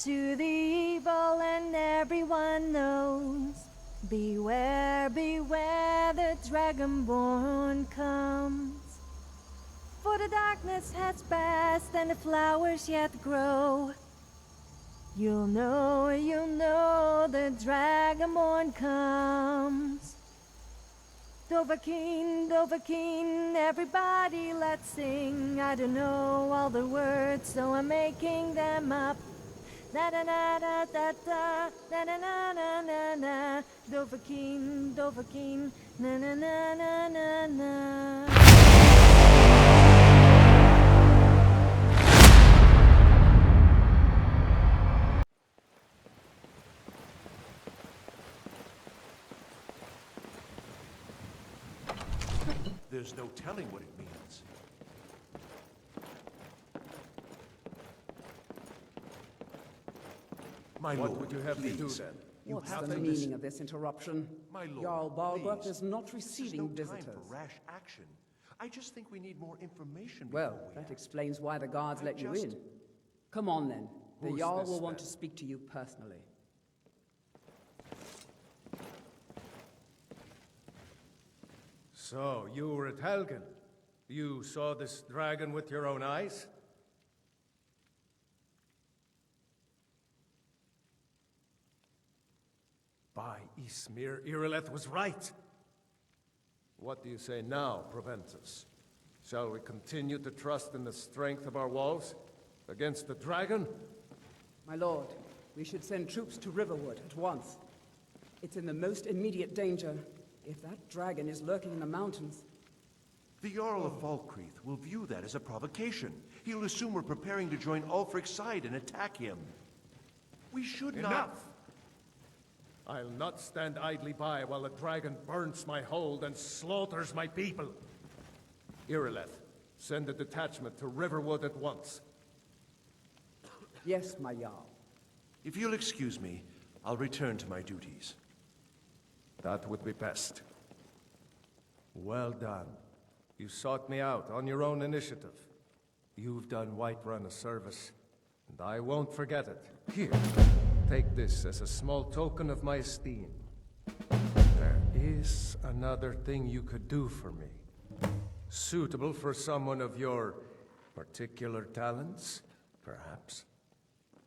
to the evil, and everyone knows. Beware, beware, the Dragonborn comes. For the darkness has passed, and the flowers yet grow. You'll know, the Dragonborn comes. Dovahkiin, Dovahkiin, everybody let's sing. I don't know all the words, so I'm making them up. Da da da da da da da na na na na na. Dovahkiin, Dovahkiin, na na na na na na. There's no telling what it means. My lord, what would you have me do please. then? What's the meaning of this interruption? My lord, Jarl Balgruuf please. is not This receiving no visitors. time for rash action. I just think we need more information. Well, before we that act. explains why the guards I let you just- in. Come on then. The Who's Jarl this will want then? to speak to you personally. So, you were at Helgen. You saw this dragon with your own eyes? By Ysmir, Irileth was right. What do you say now, Proventus? Shall we continue to trust in the strength of our walls against the dragon? My lord, we should send troops to Riverwood at once. It's in the most immediate danger. If that dragon is lurking in the mountains... The Jarl of Falkreath will view that as a provocation. He'll assume we're preparing to join Ulfric's side and attack him. We should not... Enough! I'll not stand idly by while the dragon burns my hold and slaughters my people. Irileth, send a detachment to Riverwood at once. Yes, my Jarl. If you'll excuse me, I'll return to my duties. That would be best. Well done. You sought me out on your own initiative. You've done Whiterun a service, and I won't forget it. Here, take this as a small token of my esteem. There is another thing you could do for me. Suitable for someone of your particular talents, perhaps.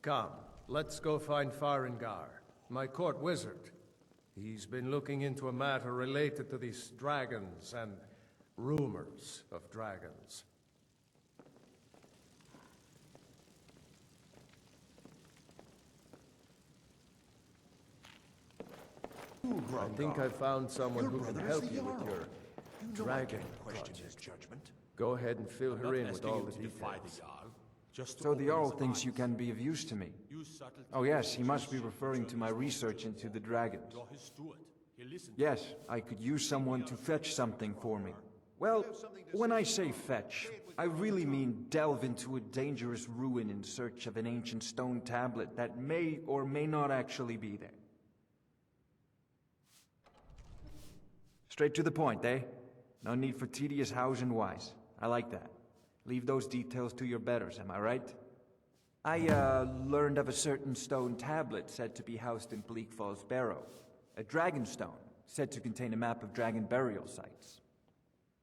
Come, let's go find Farengar, my court wizard. He's been looking into a matter related to these dragons and rumors of dragons. I think I found someone who can help you with your dragon question his project. judgment. Go ahead and fill her in with all the details. So the Jarl thinks you can be of use to me. Oh yes, he must be referring to my research into the dragons. Yes, I could use someone to fetch something for me. Well, when I say fetch, I really mean delve into a dangerous ruin in search of an ancient stone tablet that may or may not actually be there. Straight to the point, eh? No need for tedious hows and whys. I like that. Leave those details to your betters, am I right? I, learned of a certain stone tablet said to be housed in Bleak Falls Barrow. A dragon stone, said to contain a map of dragon burial sites.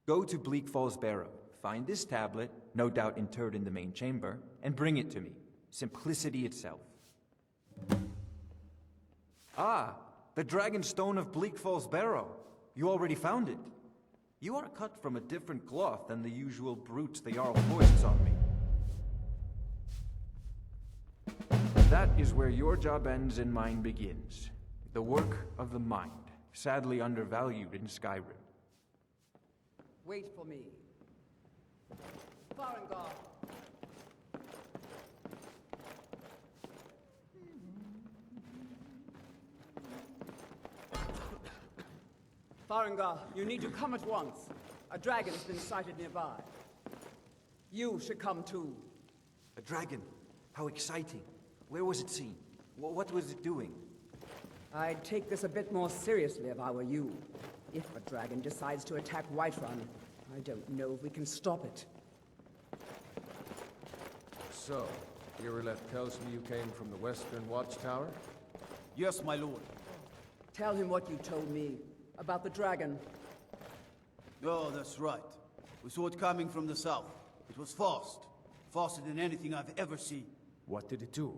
Go to Bleak Falls Barrow, find this tablet, no doubt interred in the main chamber, and bring it to me. Simplicity itself. Ah, the dragon stone of Bleak Falls Barrow. You already found it. You are cut from a different cloth than the usual brutes the Jarl foists on me. That is where your job ends and mine begins. The work of the mind, sadly undervalued in Skyrim. Wait for me. Farengar! Farengar, you need to come at once. A dragon has been sighted nearby. You should come too. A dragon? How exciting. Where was it seen? What was it doing? I'd take this a bit more seriously if I were you. If a dragon decides to attack Whiterun, I don't know if we can stop it. So, Irileth tells me you came from the Western Watchtower? Yes, my lord. Tell him what you told me about the dragon. Oh, that's right. We saw it coming from the south. It was fast. Faster than anything I've ever seen. What did it do?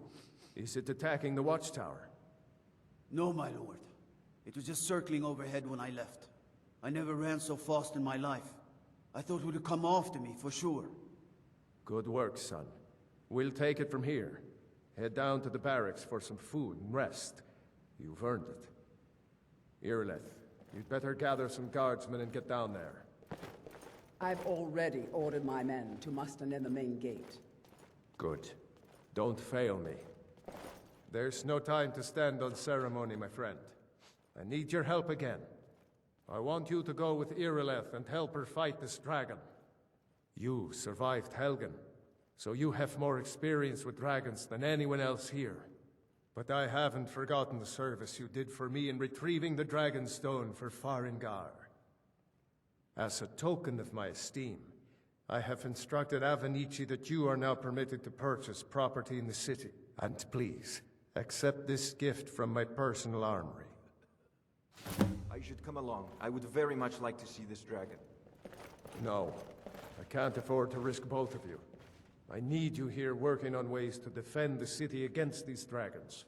Is it attacking the Watchtower? No, my lord. It was just circling overhead when I left. I never ran so fast in my life. I thought it would come after me, for sure. Good work, son. We'll take it from here. Head down to the barracks for some food and rest. You've earned it. Irileth, you'd better gather some guardsmen and get down there. I've already ordered my men to muster near the main gate. Good. Don't fail me. There's no time to stand on ceremony, my friend. I need your help again. I want you to go with Irileth and help her fight this dragon. You survived Helgen, so you have more experience with dragons than anyone else here. But I haven't forgotten the service you did for me in retrieving the Dragon Stone for Farengar. As a token of my esteem, I have instructed Avenici that you are now permitted to purchase property in the city. And please, accept this gift from my personal armory. I should come along. I would very much like to see this dragon. No, I can't afford to risk both of you. I need you here working on ways to defend the city against these dragons.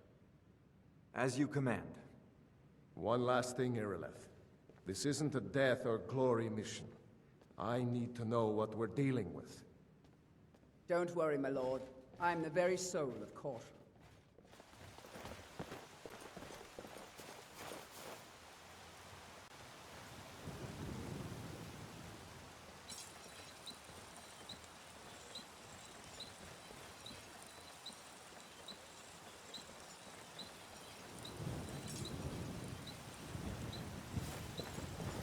As you command. One last thing, Irileth. This isn't a death or glory mission. I need to know what we're dealing with. Don't worry, my lord. I'm the very soul of caution.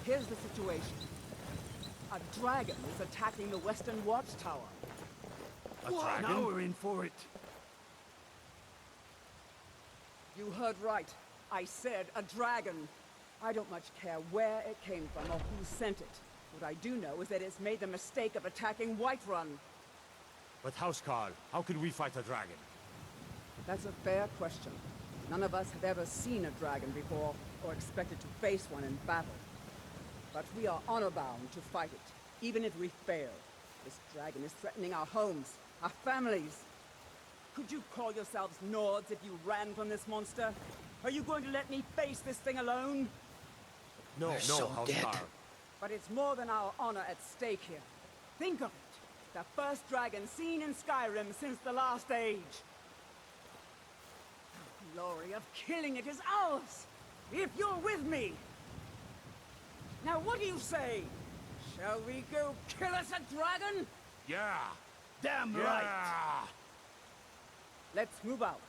Here's the situation. A dragon is attacking the Western Watchtower. A dragon? Now we're in for it. You heard right. I said a dragon. I don't much care where it came from or who sent it. What I do know is that it's made the mistake of attacking Whiterun. But Housecarl, how could we fight a dragon? That's a fair question. None of us have ever seen a dragon before, or expected to face one in battle. But we are honor-bound to fight it, even if we fail. This dragon is threatening our homes, our families. Could you call yourselves Nords if you ran from this monster? Are you going to let me face this thing alone? No, Housecarl. But it's more than our honor at stake here. Think of it. The first dragon seen in Skyrim since the Last Age. The glory of killing it is ours, if you're with me. Now what do you say? Shall we go kill us a dragon? Yeah! Damn Yeah! right! Let's move out.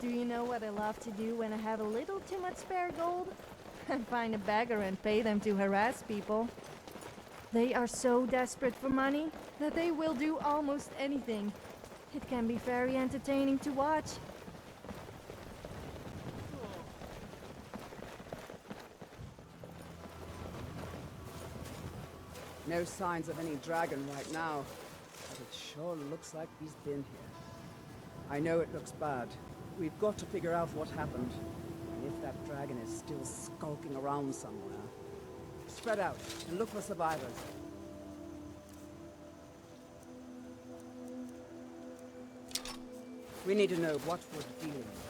Do you know what I love to do when I have a little too much spare gold? Find a beggar and pay them to harass people. They are so desperate for money that they will do almost anything. It can be very entertaining to watch. No signs of any dragon right now, but it sure looks like he's been here. I know it looks bad. We've got to figure out what happened, and if that dragon is still skulking around somewhere. Spread out and look for survivors. We need to know what we're dealing with.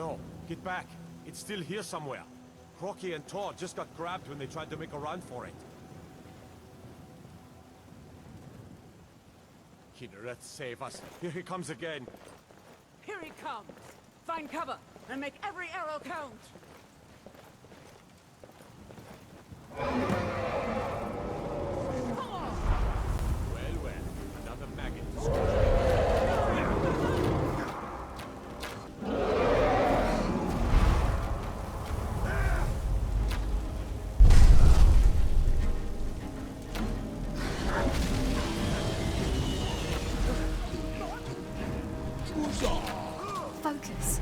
No, get back. It's still here somewhere. Crocky and Tor just got grabbed when they tried to make a run for it. Kinneret, save us. Here he comes again. Here he comes! Find cover, and make every arrow count! Well, well. Another maggot. Focus.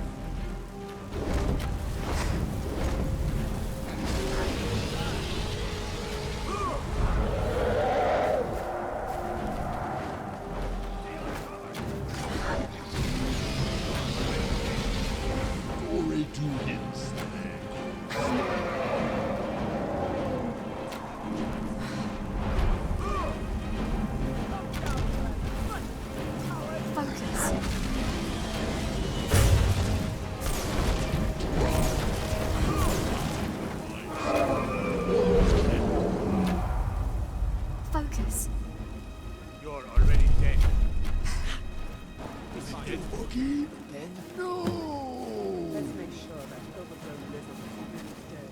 Focus. Focus. You're already dead. Let's make sure that overgrown lizard is really dead.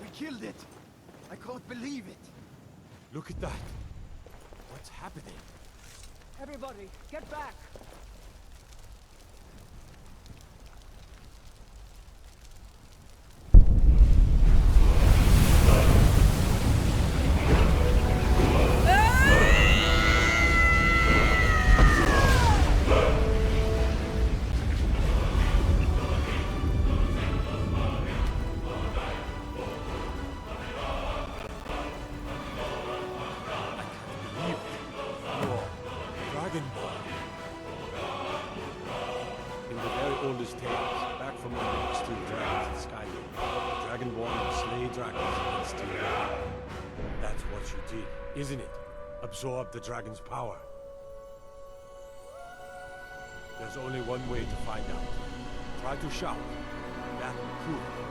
We killed it! I can't believe it! Look at that. What's happening? Everybody, get back! Dragonborn. In the very oldest tales, back from when they were still dragons in Skyrim, the Dragonborn would slay dragons and steal their power. That's what you did, isn't it? Absorb the dragon's power. There's only one way to find out. Try to shout. That will prove it.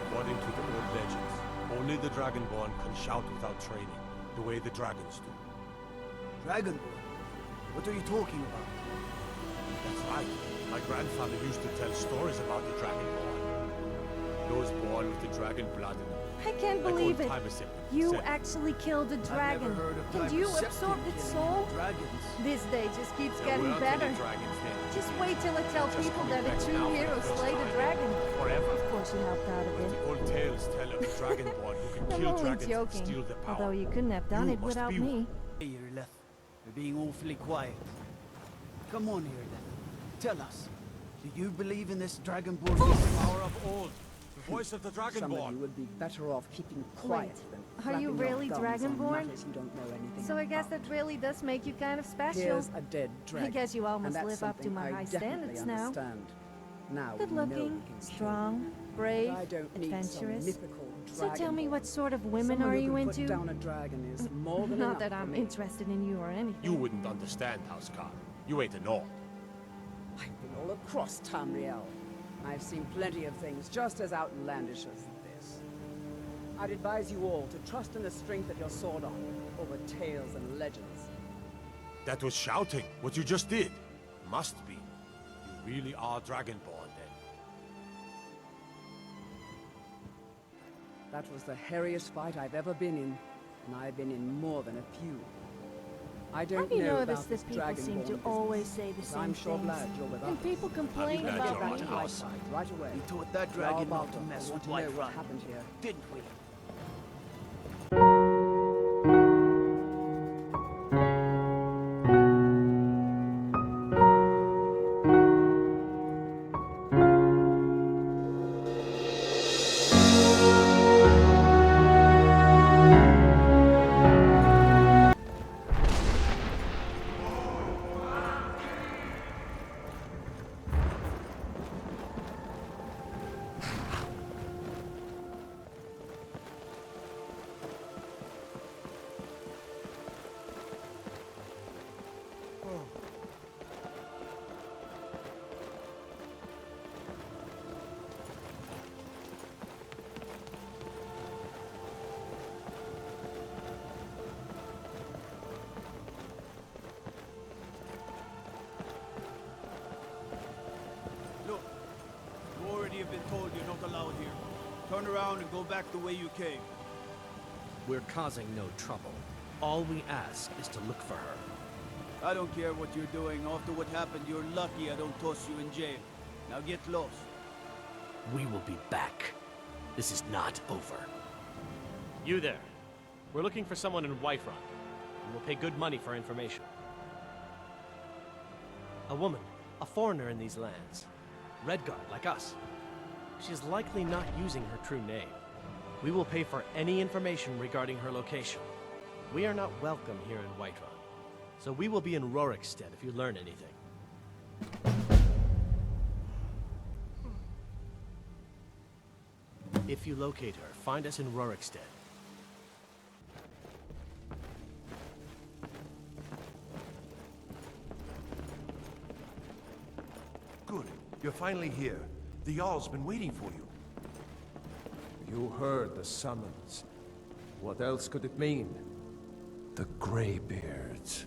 According to the old legends, only the Dragonborn can shout without training, the way the dragons do. Dragonborn? What are you talking about? That's right. My grandfather used to tell stories about the Dragonborn. Those born with the dragon blood in them. I can't Like believe old it. time assembly. You Said- actually killed a I've dragon. never heard of And you Typhus absorbed Septim its killing soul? Dragons. This day just keeps There getting weren't better. any dragons then. Just wait till I tell Just people coming that a back true now for hero the first slayed a time. dragon. Forever. Of course you helped out a bit. The old tales tell of the Dragonborn who can I'm kill only dragons and joking. steal their power. Although you couldn't have done You it must without be me. Hey, Irleth. You're being awfully quiet. Come on, Irleth. Tell us. Do you believe in this Dragonborn? Power of old. The voice of the Some of you Dragonborn. would be better off keeping quiet than are you flapping your really gums on Dragonborn? matters you don't know anything So I guess about. that really does make you kind of special. Here's a dead I dragon. guess you almost and that's live up to something my I high definitely standards now. understand. Now Good we know looking, we can strong, kill. brave, But I don't need some adventurous. mythical So tell me, dragonborn. what sort of women Someone are who you can put into? down a dragon is more than Not enough that for I'm me. interested in you or anything. You wouldn't understand, Housecarl. You ain't a Nord. I've been all across Tamriel. I've seen plenty of things just as outlandish as this. I'd advise you all to trust in the strength of your sword arm over tales and legends. That was shouting, what you just did. Must be. You really are Dragonborn, then. That was the hairiest fight I've ever been in, and I've been in more than a few. I don't Have you know noticed about that this people seem to Dragonborn always business, say the but same I'm sure things? glad you're with And us. people complain glad about you're me. on Back to our side right away. We taught that Jarl dragon not to Baltar, mess I with want to know what Whiterun, happened here. didn't we? turn around and go back the way you came. We're causing no trouble. All we ask is to look for her. I don't care what you're doing. After what happened, you're lucky I don't toss you in jail. Now get lost. We will be back. This is not over. You there. We're looking for someone in Whiterun. We will pay good money for information. A woman, a foreigner in these lands. Redguard, like us. She's likely not using her true name. We will pay for any information regarding her location. We are not welcome here in Whiterun, so we will be in Rorikstead if you learn anything. If you locate her, find us in Rorikstead. Good. You're finally here. The Jarl's been waiting for you. You heard the summons. What else could it mean? The Greybeards.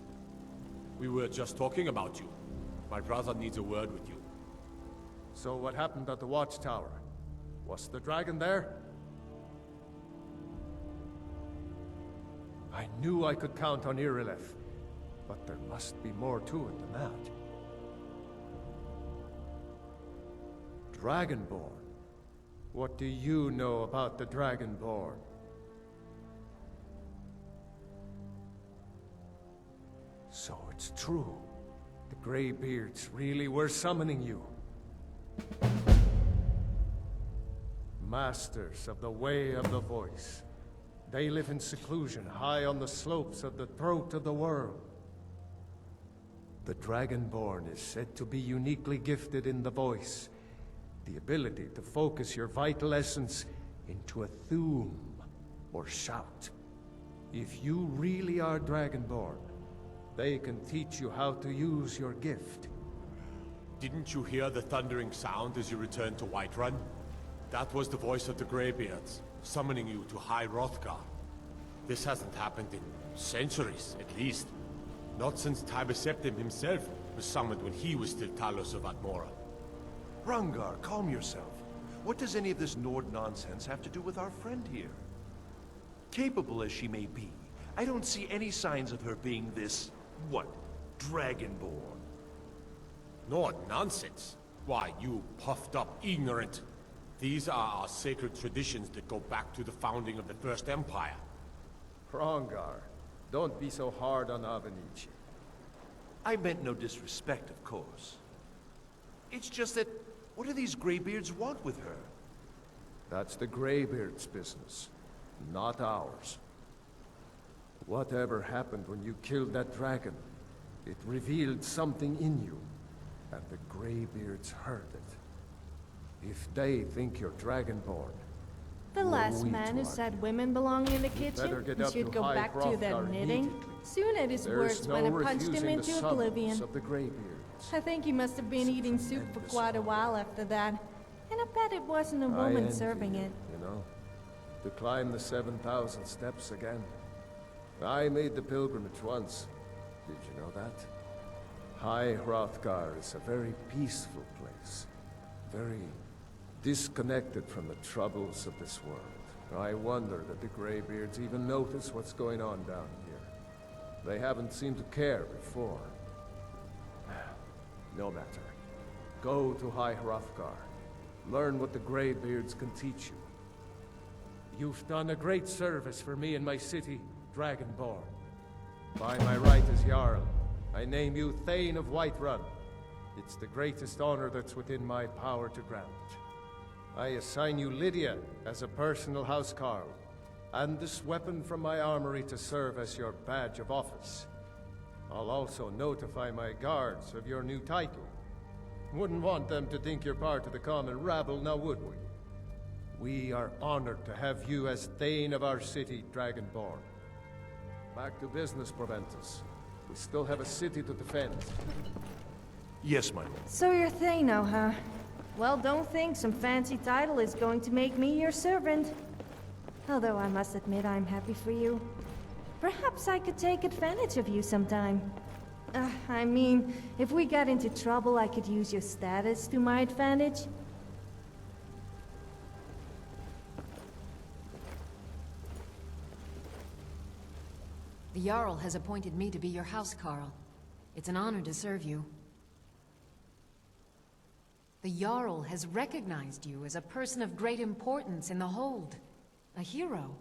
We were just talking about you. My brother needs a word with you. So what happened at the Watchtower? Was the dragon there? I knew I could count on Irileth, but there must be more to it than that. Dragonborn? What do you know about the Dragonborn? So it's true. The Greybeards really were summoning you. Masters of the Way of the Voice. They live in seclusion, high on the slopes of the throat of the world. The Dragonborn is said to be uniquely gifted in the voice, the ability to focus your vital essence into a thum, or shout. If you really are Dragonborn, they can teach you how to use your gift. Didn't you hear the thundering sound as you returned to Whiterun? That was the voice of the Greybeards, summoning you to High Hrothgar. This hasn't happened in centuries, at least. Not since Tiber Septim himself was summoned when he was still Talos of Atmora. Hrongar, calm yourself. What does any of this Nord nonsense have to do with our friend here? Capable as she may be, I don't see any signs of her being this, what, Dragonborn. Nord nonsense? Why, you puffed up ignorant. These are our sacred traditions that go back to the founding of the First Empire. Hrongar, don't be so hard on Avenici. I meant no disrespect, of course. It's just that, what do these Greybeards want with her? That's the Greybeards' business, not ours. Whatever happened when you killed that dragon, it revealed something in you, and the Greybeards heard it. If they think you're Dragonborn, The last we man who to said women belong in the kitchen better get and up should to go High back to their Hrothgar knitting. immediately. Soon at his There's words no when I punched him refusing the into summons oblivion. of the Greybeards. I think he must have been eating soup for tremendous quite a honor. while after that. And I bet it wasn't a I woman envy serving you, it. You know, to climb the 7,000 steps again. I made the pilgrimage once. Did you know that? High Hrothgar is a very peaceful place. Very disconnected from the troubles of this world. I wonder that the Greybeards even notice what's going on down here. They haven't seemed to care before. No matter. Go to High Hrothgar. Learn what the Greybeards can teach you. You've done a great service for me and my city, Dragonborn. By my right as Jarl, I name you Thane of Whiterun. It's the greatest honor that's within my power to grant. I assign you Lydia as a personal housecarl, and this weapon from my armory to serve as your badge of office. I'll also notify my guards of your new title. Wouldn't want them to think you're part of the common rabble, now would we? We are honored to have you as Thane of our city, Dragonborn. Back to business, Proventus. We still have a city to defend. Yes, my lord. So you're Thano, huh? Well, don't think some fancy title is going to make me your servant. Although I must admit I'm happy for you. Perhaps I could take advantage of you sometime. I mean, if we got into trouble, I could use your status to my advantage. The Jarl has appointed me to be your housecarl. It's an honor to serve you. The Jarl has recognized you as a person of great importance in the Hold. A hero.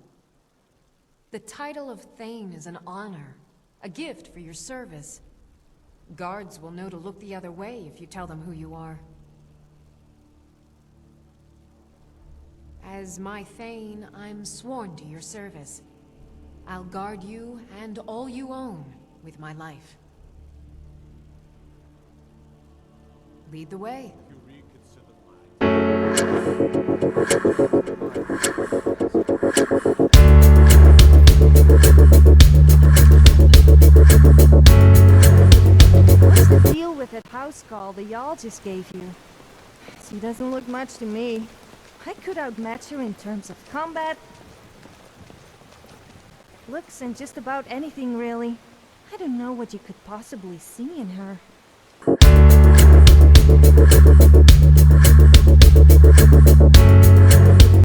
The title of Thane is an honor, a gift for your service. Guards will know to look the other way if you tell them who you are. As my Thane, I'm sworn to your service. I'll guard you and all you own with my life. Lead the way. What's the deal with that house call the Jarl just gave you? She doesn't look much to me. I could outmatch her in terms of combat, looks, and just about anything, really. I don't know what you could possibly see in her.